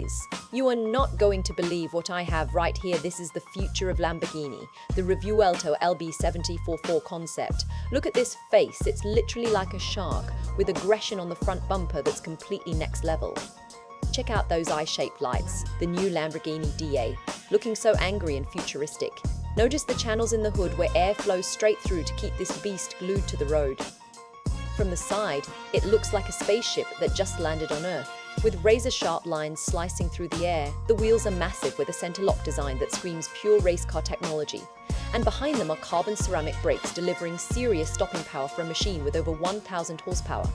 guys, you are not going to believe what I have right here. This is the future of Lamborghini, the Revuelto LB7044 concept. Look at this face, it's literally like a shark, with aggression on the front bumper that's completely next level. Check out those eye-shaped lights, the new Lamborghini DA, looking so angry and futuristic. Notice the channels in the hood where air flows straight through to keep this beast glued to the road. From the side, it looks like a spaceship that just landed on Earth. With razor-sharp lines slicing through the air, the wheels are massive with a center lock design that screams pure race car technology. And behind them are carbon ceramic brakes delivering serious stopping power for a machine with over 1,000 horsepower.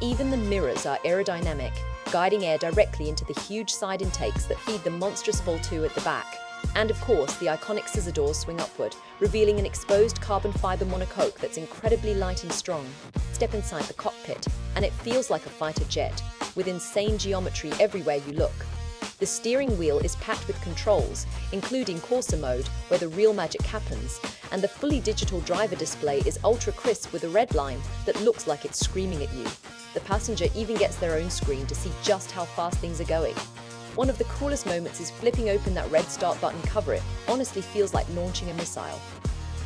Even the mirrors are aerodynamic, guiding air directly into the huge side intakes that feed the monstrous Vol2 at the back. And of course, the iconic scissor doors swing upward, revealing an exposed carbon fiber monocoque that's incredibly light and strong. Step inside the cockpit, and it feels like a fighter jet, with insane geometry everywhere you look. The steering wheel is packed with controls, including Corsa mode, where the real magic happens, and the fully digital driver display is ultra crisp with a red line that looks like it's screaming at you. The passenger even gets their own screen to see just how fast things are going. One of the coolest moments is flipping open that red start button cover. It honestly feels like launching a missile.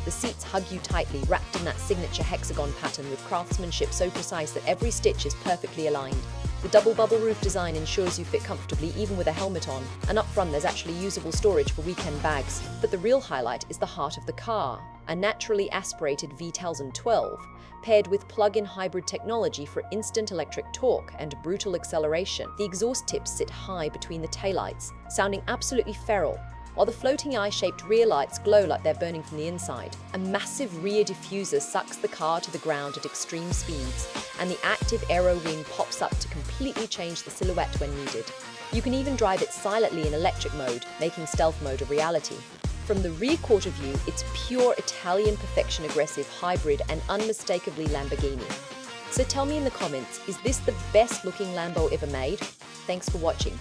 The seats hug you tightly, wrapped in that signature hexagon pattern with craftsmanship so precise that every stitch is perfectly aligned. The double bubble roof design ensures you fit comfortably even with a helmet on, and up front there's actually usable storage for weekend bags. But the real highlight is the heart of the car, a naturally aspirated V12, paired with plug-in hybrid technology for instant electric torque and brutal acceleration. The exhaust tips sit high between the taillights, sounding absolutely feral, while the floating eye-shaped rear lights glow like they're burning from the inside. A massive rear diffuser sucks the car to the ground at extreme speeds, and the active aero wing pops up to completely change the silhouette when needed. You can even drive it silently in electric mode, making stealth mode a reality. From the rear quarter view, it's pure Italian perfection, aggressive, hybrid, and unmistakably Lamborghini. So tell me in the comments, is this the best looking Lambo ever made? Thanks for watching.